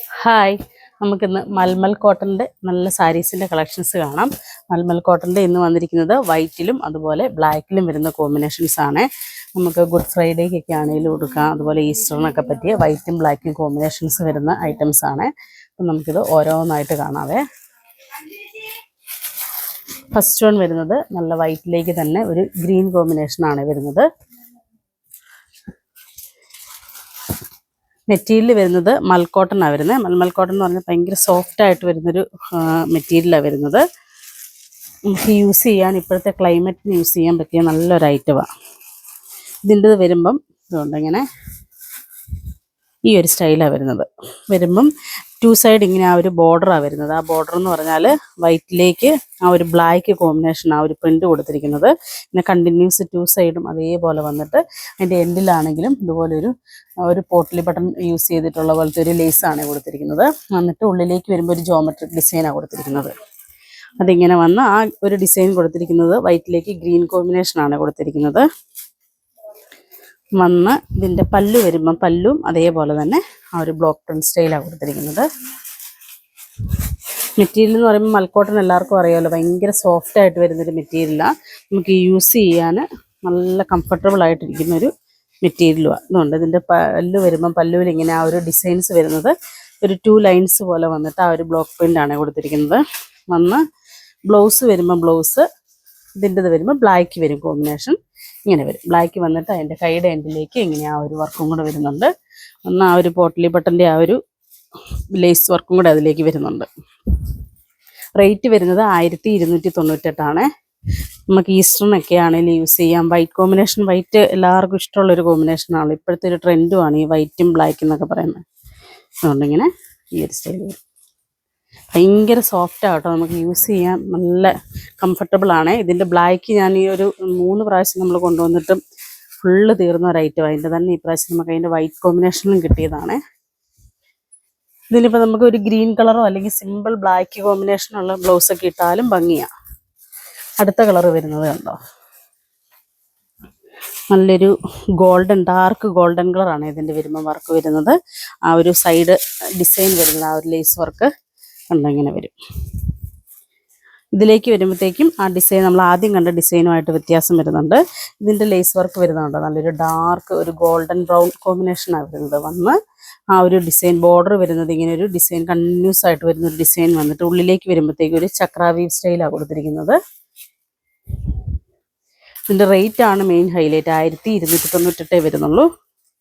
Hi, നമുക്കിന്ന് മൽമൽ കോട്ടൻ്റെ നല്ല സാരീസിൻ്റെ കളക്ഷൻസ് കാണാം. മൽമൽ കോട്ടൻ്റെ ഇന്ന് വന്നിരിക്കുന്നത് വൈറ്റിലും അതുപോലെ ബ്ലാക്കിലും വരുന്ന കോമ്പിനേഷൻസ് ആണ്. നമുക്ക് ഗുഡ് ഫ്രൈഡേക്കൊക്കെ ആണെങ്കിലും കൊടുക്കാം, അതുപോലെ ഈസ്റ്ററിനൊക്കെ പറ്റിയ വൈറ്റും ബ്ലാക്കും കോമ്പിനേഷൻസ് വരുന്ന ഐറ്റംസ് ആണ്. അപ്പം നമുക്കിത് ഓരോന്നായിട്ട് കാണാവേ. ഫസ്റ്റ് വൺ വരുന്നത് നല്ല വൈറ്റിലേക്ക് തന്നെ ഒരു ഗ്രീൻ കോമ്പിനേഷനാണ് വരുന്നത്. മെറ്റീരിയൽ വരുന്നത് മൽക്കോട്ടനാണ് വരുന്നത്. മൽമൽ കോട്ടൺ എന്ന് പറഞ്ഞാൽ ഭയങ്കര സോഫ്റ്റായിട്ട് വരുന്നൊരു മെറ്റീരിയലാണ് വരുന്നത്. നമുക്ക് യൂസ് ചെയ്യാൻ ഇപ്പോഴത്തെ ക്ലൈമറ്റിന് യൂസ് ചെയ്യാൻ പറ്റിയ നല്ലൊരു ഐറ്റമാണ്. ഇതിൻ്റെത് വരുമ്പം ഇതുകൊണ്ട് ഇങ്ങനെ ഈ ഒരു സ്റ്റൈലാണ് വരുമ്പം ടു സൈഡ് ഇങ്ങനെ ആ ഒരു ബോർഡറാണ് വരുന്നത്. ആ ബോർഡർ എന്ന് പറഞ്ഞാൽ വൈറ്റിലേക്ക് ആ ഒരു ബ്ലാക്ക് കോമ്പിനേഷൻ ആ ഒരു പ്രിൻറ്റ് കൊടുത്തിരിക്കുന്നത്. പിന്നെ കണ്ടിന്യൂസ് ടു സൈഡും അതേപോലെ വന്നിട്ട് അതിൻ്റെ എൻഡിലാണെങ്കിലും ഇതുപോലെ ഒരു പോട്ട്ലി ബട്ടൺ യൂസ് ചെയ്തിട്ടുള്ള പോലത്തെ ഒരു ലേസാണ് കൊടുത്തിരിക്കുന്നത്. എന്നിട്ട് ഉള്ളിലേക്ക് വരുമ്പോൾ ഒരു ജോമെട്രിക് ഡിസൈനാണ് കൊടുത്തിരിക്കുന്നത്. അതിങ്ങനെ വന്ന് ആ ഒരു ഡിസൈൻ കൊടുത്തിരിക്കുന്നത് വൈറ്റിലേക്ക് ഗ്രീൻ കോമ്പിനേഷനാണ് കൊടുത്തിരിക്കുന്നത്. വന്ന് ഇതിൻ്റെ പല്ലു വരുമ്പം പല്ലും അതേപോലെ തന്നെ ആ ഒരു ബ്ലോക്ക് പ്രിന്റ് സ്റ്റൈലാണ് കൊടുത്തിരിക്കുന്നത്. മെറ്റീരിയൽ എന്ന് പറയുമ്പോൾ മൽക്കോട്ടൺ എല്ലാവർക്കും അറിയാമല്ലോ, ഭയങ്കര സോഫ്റ്റ് ആയിട്ട് വരുന്നൊരു മെറ്റീരിയലാണ്. നമുക്ക് യൂസ് ചെയ്യാൻ നല്ല കംഫർട്ടബിൾ ആയിട്ടിരിക്കുന്നൊരു മെറ്റീരിയലുമാണ്. അതുകൊണ്ട് ഇതിൻ്റെ പല്ലു വരുമ്പം പല്ലുവിൽ ഇങ്ങനെ ആ ഒരു ഡിസൈൻസ് വരുന്നത് ഒരു 2 ലൈൻസ് പോലെ വന്നിട്ട് ആ ഒരു ബ്ലോക്ക് പ്രിൻ്റാണ് കൊടുത്തിരിക്കുന്നത്. വന്ന് ബ്ലൗസ് വരുമ്പം ബ്ലൗസ് ഇതിൻ്റെത് വരുമ്പോൾ ബ്ലാക്ക് വരും, കോമ്പിനേഷൻ ഇങ്ങനെ വരും. ബ്ലാക്ക് വന്നിട്ട് അതിൻ്റെ കൈയുടെ എൻഡിലേക്ക് ഇങ്ങനെ ആ ഒരു വർക്കും കൂടെ വരുന്നുണ്ട്. ഒന്ന് ആ ഒരു പോട്ട്ലി ബട്ടൻ്റെ ആ ഒരു ലേസ് വർക്കും കൂടെ അതിലേക്ക് വരുന്നുണ്ട്. റേറ്റ് വരുന്നത് 1298. നമുക്ക് ഈസ്റ്ററിനൊക്കെ ആണെങ്കിലും യൂസ് ചെയ്യാം. വൈറ്റ് കോമ്പിനേഷൻ, വൈറ്റ് എല്ലാവർക്കും ഇഷ്ടമുള്ളൊരു കോമ്പിനേഷനാണ്. ഇപ്പോഴത്തെ ഒരു ട്രെൻഡുമാണ് ഈ വൈറ്റും ബ്ലാക്കും എന്നൊക്കെ പറയുന്നത്. അതുകൊണ്ടിങ്ങനെ ഈ ഒരു സ്റ്റൈൽ വരും. ഭയങ്കര സോഫ്റ്റ് ആട്ടോ, നമുക്ക് യൂസ് ചെയ്യാൻ നല്ല കംഫർട്ടബിളാണ്. ഇതിൻ്റെ ബ്ലാക്ക് ഞാൻ ഈ ഒരു 3 പ്രാവശ്യം നമ്മൾ കൊണ്ടുവന്നിട്ടും ഫുള്ള് തീർന്ന ഒരു ഐറ്റം. അതിൻ്റെ തന്നെ ഈ പ്രാവശ്യം നമുക്ക് അതിൻ്റെ വൈറ്റ് കോമ്പിനേഷനിലും കിട്ടിയതാണ്. ഇതിനിപ്പോൾ നമുക്ക് ഒരു ഗ്രീൻ കളറോ അല്ലെങ്കിൽ സിമ്പിൾ ബ്ലാക്ക് കോമ്പിനേഷനുള്ള ബ്ലൗസൊക്കെ ഇട്ടാലും ഭംഗിയാണ്. അടുത്ത കളർ വരുന്നത് കണ്ടോ, നല്ലൊരു ഗോൾഡൻ, ഡാർക്ക് ഗോൾഡൻ കളറാണ് ഇതിൻ്റെ വരുമ്പോൾ വർക്ക് വരുന്നത്. ആ ഒരു സൈഡ് ഡിസൈൻ വരുന്നത് ആ ഒരു ലേസ് വർക്ക് കണ്ടോ ഇങ്ങനെ വരും. ഇതിലേക്ക് വരുമ്പോഴത്തേക്കും ആ ഡിസൈൻ നമ്മൾ ആദ്യം കണ്ട ഡിസൈനുമായിട്ട് വ്യത്യാസം വരുന്നുണ്ട്. ഇതിൻ്റെ ലേസ് വർക്ക് വരുന്നുണ്ട് നല്ലൊരു ഡാർക്ക് ഒരു ഗോൾഡൻ ബ്രൗൺ കോമ്പിനേഷനാണ് വരുന്നത്. വന്ന് ആ ഒരു ഡിസൈൻ ബോർഡർ വരുന്നത് ഇങ്ങനെ ഒരു ഡിസൈൻ കണ്ടിന്യൂസ് ആയിട്ട് വരുന്നൊരു ഡിസൈൻ വന്നിട്ട് ഉള്ളിലേക്ക് വരുമ്പോഴത്തേക്കും ഒരു ചക്രാവീവ് സ്റ്റൈലാണ് കൊടുത്തിരിക്കുന്നത്. ഇതിൻ്റെ റേറ്റാണ് മെയിൻ ഹൈലൈറ്റ്. 1298 വരുന്നുള്ളൂ.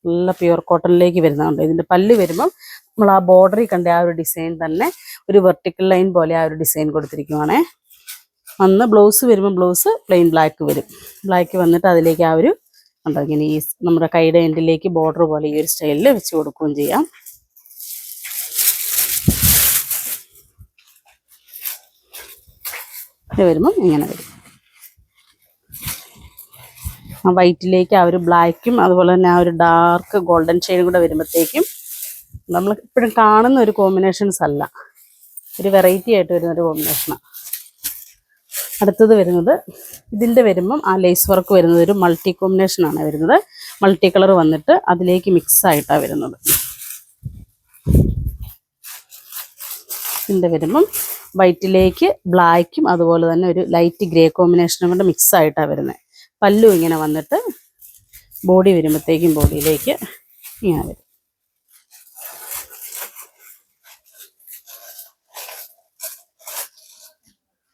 നല്ല പ്യുവർ കോട്ടണിലേക്ക് വരുന്നുണ്ട്. ഇതിൻ്റെ പല്ല് വരുമ്പം നമ്മൾ ആ ബോർഡറിൽ കണ്ട ആ ഒരു ഡിസൈൻ തന്നെ ഒരു വെർട്ടിക്കൽ ലൈൻ പോലെ ആ ഒരു ഡിസൈൻ കൊടുത്തിരിക്കുവാണേ. അന്ന് ബ്ലൗസ് വരുമ്പോൾ ബ്ലൗസ് പ്ലെയിൻ ബ്ലാക്ക് വരും. ബ്ലാക്ക് വന്നിട്ട് അതിലേക്ക് ആ ഒരു ഉണ്ടോ ഇങ്ങനെ ഈ നമ്മുടെ കൈയുടെ എൻഡിലേക്ക് ബോർഡർ പോലെ ഈ ഒരു സ്റ്റൈലിൽ വെച്ച് കൊടുക്കുകയും ചെയ്യാം. ഇത് വരുമ്പം ഇങ്ങനെ വരും. ആ വൈറ്റിലേക്ക് ആ ഒരു ബ്ലാക്കും അതുപോലെ തന്നെ ആ ഒരു ഡാർക്ക് ഗോൾഡൻ ഷെയ്ഡും കൂടെ വരുമ്പോഴത്തേക്കും നമ്മൾ ഇപ്പോഴും കാണുന്ന ഒരു കോമ്പിനേഷൻസ് അല്ല, ഒരു വെറൈറ്റി ആയിട്ട് വരുന്നൊരു കോമ്പിനേഷനാണ്. അടുത്തത് വരുന്നത് ഇതിൻ്റെ വരുമ്പം ആ ലേസ് വർക്ക് വരുന്നത് ഒരു മൾട്ടി കോമ്പിനേഷനാണ് വരുന്നത്. മൾട്ടി കളർ വന്നിട്ട് അതിലേക്ക് മിക്സ് ആയിട്ടാണ് വരുന്നത്. ഇതിൻ്റെ വരുമ്പം വൈറ്റിലേക്ക് ബ്ലാക്കും അതുപോലെ തന്നെ ഒരു ലൈറ്റ് ഗ്രേ കോമ്പിനേഷനും കൊണ്ട് മിക്സ് ആയിട്ടാണ് വരുന്നത്. പല്ലു ഇങ്ങനെ വന്നിട്ട് ബോഡി വരുമ്പോഴത്തേക്കും ബോഡിയിലേക്ക് ഇങ്ങനെ വരും.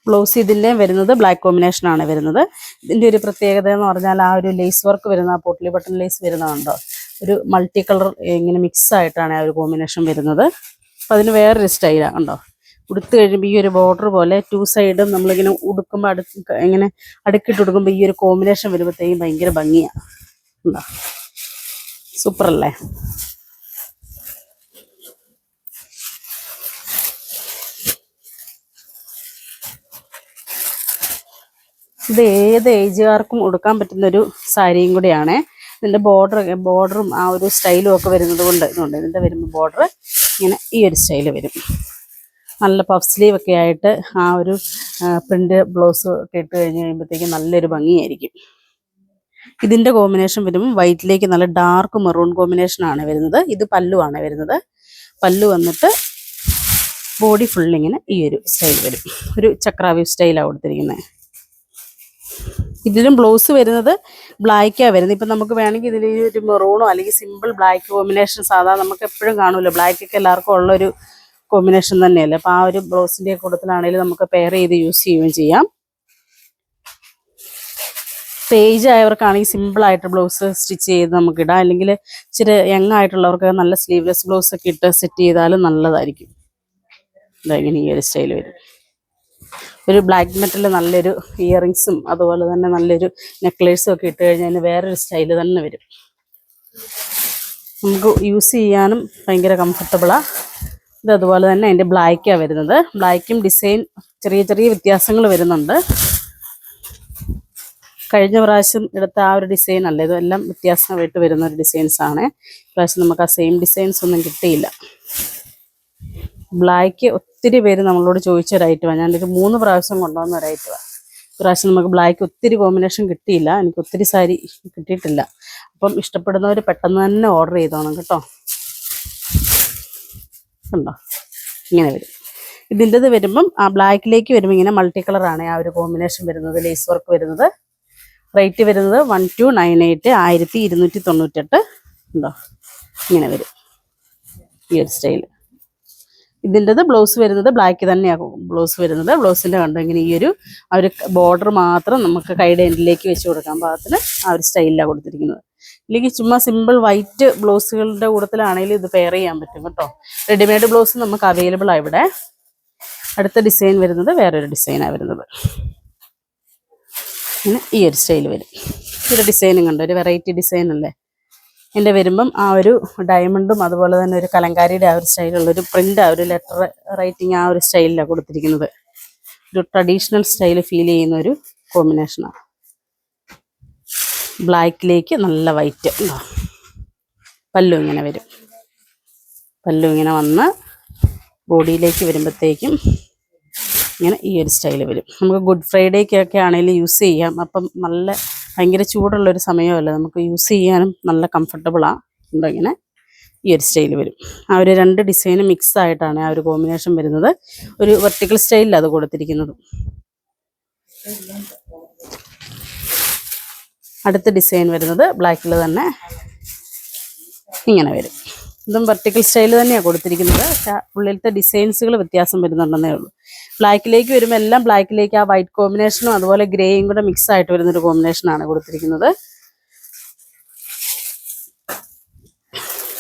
ബ്ലൗസ് ഇതിൻ്റെ വരുന്നത് ബ്ലാക്ക് കോമ്പിനേഷനാണ് വരുന്നത്. ഇതിൻ്റെ ഒരു പ്രത്യേകത എന്ന് പറഞ്ഞാൽ ആ ഒരു ലേസ് വർക്ക് വരുന്ന ആ പോട്ട്ലി ബട്ടൺ ലേസ് വരുന്നതുണ്ടോ, ഒരു മൾട്ടി കളർ ഇങ്ങനെ മിക്സ് ആയിട്ടാണ് ആ ഒരു കോമ്പിനേഷൻ വരുന്നത്. അപ്പോൾ അതിന് വേറൊരു സ്റ്റൈലാണ് കണ്ടോ. ഉടുത്ത് കഴിയുമ്പോൾ ഈ ഒരു ബോർഡർ പോലെ 2 സൈഡും നമ്മളിങ്ങനെ ഉടുക്കുമ്പോൾ ഇങ്ങനെ അടുക്കിട്ട് കൊടുക്കുമ്പോൾ ഈ ഒരു കോമ്പിനേഷൻ വരുമ്പോഴത്തേക്കും ഭയങ്കര ഭംഗിയാണ്. ഉണ്ടോ, സൂപ്പറല്ലേ. ഇത് ഏത് ഏജുകാർക്കും ഉടുക്കാൻ പറ്റുന്നൊരു സാരിയും കൂടിയാണ്. ഇതിൻ്റെ ബോർഡറും ആ ഒരു സ്റ്റൈലും ഒക്കെ വരുന്നത് കൊണ്ട് ഇതുകൊണ്ട് ഇതിൻ്റെ വരുമ്പോൾ ബോർഡർ ഇങ്ങനെ ഈ ഒരു സ്റ്റൈല് വരും. നല്ല പഫ് സ്ലീവ് ഒക്കെ ആയിട്ട് ആ ഒരു പ്രിൻ്റ് ബ്ലൗസ് ഒക്കെ ഇട്ട് കഴിഞ്ഞ് കഴിയുമ്പോഴത്തേക്കും നല്ലൊരു ഭംഗിയായിരിക്കും. ഇതിൻ്റെ കോമ്പിനേഷൻ വരുമ്പോൾ വൈറ്റിലേക്ക് നല്ല ഡാർക്ക് മെറൂൺ കോമ്പിനേഷനാണ് വരുന്നത്. ഇത് പല്ലുവാണ് വരുന്നത്. പല്ലു വന്നിട്ട് ബോഡി ഫുള്ളിങ്ങനെ ഈ ഒരു സ്റ്റൈൽ വരും. ഒരു ചക്രാവി സ്റ്റൈലാണ് കൊടുത്തിരിക്കുന്നത്. ഇതിലും ബ്ലൗസ് വരുന്നത് ബ്ലാക്കാണ് വരുന്നത്. ഇപ്പം നമുക്ക് വേണമെങ്കിൽ ഇതിൽ ഒരു മെറൂണോ അല്ലെങ്കിൽ സിമ്പിൾ ബ്ലാക്ക് കോമ്പിനേഷൻ സാധാരണ നമുക്ക് എപ്പോഴും കാണുമല്ലോ, ബ്ലാക്കൊക്കെ എല്ലാവർക്കും ഉള്ളൊരു കോമ്പിനേഷൻ തന്നെയല്ലേ. അപ്പോൾ ആ ഒരു ബ്ലൗസിൻ്റെ കൂട്ടത്തിലാണെങ്കിലും നമുക്ക് പെയർ ചെയ്ത് യൂസ് ചെയ്യുകയും ചെയ്യാം. പേജ് ആയവർക്കാണെങ്കിൽ സിമ്പിളായിട്ട് ബ്ലൗസ് സ്റ്റിച്ച് ചെയ്ത് നമുക്ക് ഇടാം. അല്ലെങ്കിൽ ഇച്ചിരി യങ് ആയിട്ടുള്ളവർക്ക് നല്ല സ്ലീവ്ലെസ് ബ്ലൗസൊക്കെ ഇട്ട് സെറ്റ് ചെയ്താലും നല്ലതായിരിക്കും. ഇങ്ങനെ ഈ ഒരു സ്റ്റൈൽ വരും. ഒരു ബ്ലാക്ക് മെറ്റൽ നല്ലൊരു ഇയറിങ്സും അതുപോലെ തന്നെ നല്ലൊരു നെക്ലേസും ഒക്കെ ഇട്ട് കഴിഞ്ഞാൽ വേറൊരു സ്റ്റൈൽ തന്നെ വരും. നമുക്ക് യൂസ് ചെയ്യാനും ഭയങ്കര കംഫർട്ടബിളാണ്. ഇത് അതുപോലെ തന്നെ അതിൻ്റെ ബ്ലാക്കാണ് വരുന്നത്. ബ്ലാക്കും ഡിസൈൻ ചെറിയ ചെറിയ വ്യത്യാസങ്ങൾ വരുന്നുണ്ട്. കഴിഞ്ഞ പ്രാവശ്യം എടുത്ത ആ ഒരു ഡിസൈൻ അല്ല, ഇതെല്ലാം വ്യത്യാസമായിട്ട് വരുന്ന ഒരു ഡിസൈൻസാണ്. ഇപ്രാവശ്യം നമുക്ക് ആ സെയിം ഡിസൈൻസ് ഒന്നും കിട്ടിയില്ല. ബ്ലാക്ക് ഒത്തിരി പേര് നമ്മളോട് ചോദിച്ച ഒരു ഐറ്റമാണ്. ഞാനൊരു 3 പ്രാവശ്യം കൊണ്ടുവന്ന ഒരു ഐറ്റമാണ്. ഇപ്രാവശ്യം നമുക്ക് ബ്ലാക്ക് ഒത്തിരി കോമ്പിനേഷൻ കിട്ടിയില്ല, എനിക്ക് ഒത്തിരി സാരി കിട്ടിയിട്ടില്ല. അപ്പം ഇഷ്ടപ്പെടുന്നവർ പെട്ടെന്ന് തന്നെ ഓർഡർ ചെയ്തോണം കേട്ടോ. ഉണ്ടോ, ഇങ്ങനെ വരും. ഇതിൻ്റെത് വരുമ്പം ആ ബ്ലാക്കിലേക്ക് വരുമ്പോൾ ഇങ്ങനെ മൾട്ടി കളറാണ് ആ ഒരു കോമ്പിനേഷൻ വരുന്നത്. ലേസ് വർക്ക് വരുന്നത്. റേറ്റ് വരുന്നത് 1298, 1298. ഉണ്ടോ, ഇങ്ങനെ വരും ഈ ഒരു സ്റ്റൈൽ. ഇതിൻ്റെത് ബ്ലൗസ് വരുന്നത് ബ്ലാക്ക് തന്നെയാണ് ബ്ലൗസ് വരുന്നത്. ബ്ലൗസിൻ്റെ കണ്ടോ ഇങ്ങനെ ഈ ഒരു ആ ഒരു ബോർഡർ മാത്രം നമുക്ക് കൈയുടെ എൻഡിലേക്ക് വെച്ച് കൊടുക്കാൻ പാകത്തിന് ആ ഒരു സ്റ്റൈലിലാണ് കൊടുത്തിരിക്കുന്നത്. ഇല്ലെങ്കിൽ ചുമ്മാ സിമ്പിൾ വൈറ്റ് ബ്ലൗസുകളുടെ കൂട്ടത്തിലാണെങ്കിലും ഇത് പെയർ ചെയ്യാൻ പറ്റും കേട്ടോ. റെഡിമെയ്ഡ് ബ്ലൗസ് നമുക്ക് അവൈലബിൾ ആണ് ഇവിടെ. അടുത്ത ഡിസൈൻ വരുന്നത് വേറൊരു ഡിസൈനാണ് വരുന്നത്. പിന്നെ ഈ ഒരു സ്റ്റൈൽ വരും. ഒരു ഡിസൈനും കണ്ടോ, ഒരു വെറൈറ്റി ഡിസൈൻ അല്ലേ. എൻ്റെ വരുമ്പം ആ ഒരു ഡയമണ്ടും അതുപോലെ തന്നെ ഒരു കലങ്കാരിയുടെ ആ ഒരു സ്റ്റൈലുള്ളൊരു പ്രിൻ്റ്, ആ ഒരു ലെറ്റർ റൈറ്റിങ് ആ ഒരു സ്റ്റൈലിലാണ് കൊടുത്തിരിക്കുന്നത്. ഒരു ട്രഡീഷണൽ സ്റ്റൈൽ ഫീൽ ചെയ്യുന്ന ഒരു കോമ്പിനേഷനാണ്. ബ്ലാക്കിലേക്ക് നല്ല വൈറ്റ്. പല്ലു ഇങ്ങനെ വരും. പല്ലു ഇങ്ങനെ വന്ന് ബോഡിയിലേക്ക് വരുമ്പോഴത്തേക്കും ഇങ്ങനെ ഈ ഒരു സ്റ്റൈൽ വരും. നമുക്ക് ഗുഡ് ഫ്രൈഡേക്കൊക്കെ ആണെങ്കിലും യൂസ് ചെയ്യാം. അപ്പം നല്ല ഭയങ്കര ചൂടുള്ളൊരു സമയമല്ല, നമുക്ക് യൂസ് ചെയ്യാനും നല്ല കംഫർട്ടബിളാണ്. ഉണ്ടോ, ഇങ്ങനെ ഈ ഒരു സ്റ്റൈൽ വരും. ആ ഒരു 2 ഡിസൈന് മിക്സ് ആയിട്ടാണ് ആ ഒരു കോമ്പിനേഷൻ വരുന്നത്. ഒരു വെർട്ടിക്കൽ സ്റ്റൈലിലാണ് അത് കൊടുത്തിരിക്കുന്നത്. അടുത്ത ഡിസൈൻ വരുന്നത് ബ്ലാക്കിൽ തന്നെ ഇങ്ങനെ വരും. ഇതും വെർട്ടിക്കൽ സ്റ്റൈൽ തന്നെയാണ് കൊടുത്തിരിക്കുന്നത്. പക്ഷേ ഉള്ളിലത്തെ ഡിസൈൻസുകൾ വ്യത്യാസം വരുന്നുണ്ടെന്നേ ഉള്ളൂ. ബ്ലാക്കിലേക്ക് വരുമ്പോൾ എല്ലാം ബ്ലാക്കിലേക്ക് ആ വൈറ്റ് കോമ്പിനേഷനും അതുപോലെ ഗ്രേയും കൂടെ മിക്സ് ആയിട്ട് വരുന്നൊരു കോമ്പിനേഷനാണ് കൊടുത്തിരിക്കുന്നത്.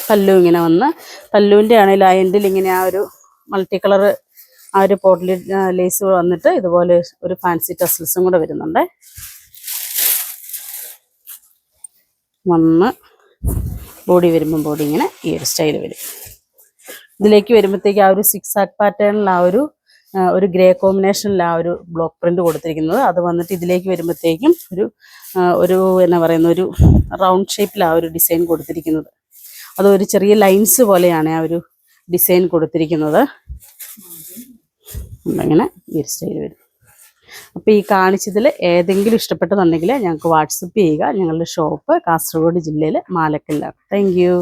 പല്ലു ഇങ്ങനെ വന്ന് പല്ലുവിൻ്റെ ആണെങ്കിൽ ആ എൻഡിൽ ഇങ്ങനെ ആ ഒരു മൾട്ടി കളർ ആ ഒരു പോട്ട്ലി ലേസ് വന്നിട്ട് ഇതുപോലെ ഒരു ഫാൻസി ടസൽസും കൂടെ വരുന്നുണ്ട്. വന്ന് ബോഡി വരുമ്പം ബോഡി ഇങ്ങനെ ഈ ഒരു സ്റ്റൈൽ വരും. ഇതിലേക്ക് വരുമ്പോഴത്തേക്ക് ആ ഒരു 6 ആക്ക് പാറ്റേണിൽ ആ ഒരു ഗ്രേ കോമ്പിനേഷനിൽ ആ ഒരു ബ്ലോക്ക് പ്രിന്റ് കൊടുത്തിരിക്കുന്നത്. അത് വന്നിട്ട് ഇതിലേക്ക് വരുമ്പോഴത്തേക്കും ഒരു എന്നാ പറയുന്ന ഒരു റൗണ്ട് ഷേപ്പിൽ ആ ഒരു ഡിസൈൻ കൊടുത്തിരിക്കുന്നത്. അതൊരു ചെറിയ ലൈൻസ് പോലെയാണ് ആ ഒരു ഡിസൈൻ കൊടുത്തിരിക്കുന്നത്. അങ്ങനെ ഈ ഒരു സ്റ്റൈൽ വരും. അപ്പോൾ ഈ കാണിച്ചതിൽ ഏതെങ്കിലും ഇഷ്ടപ്പെട്ടെന്നുണ്ടെങ്കിൽ ഞങ്ങൾക്ക് വാട്സപ്പ് ചെയ്യുക. ഞങ്ങളുടെ ഷോപ്പ് കാസർഗോഡ് ജില്ലയിൽ മാലക്കല്ലാണ്. Thank you.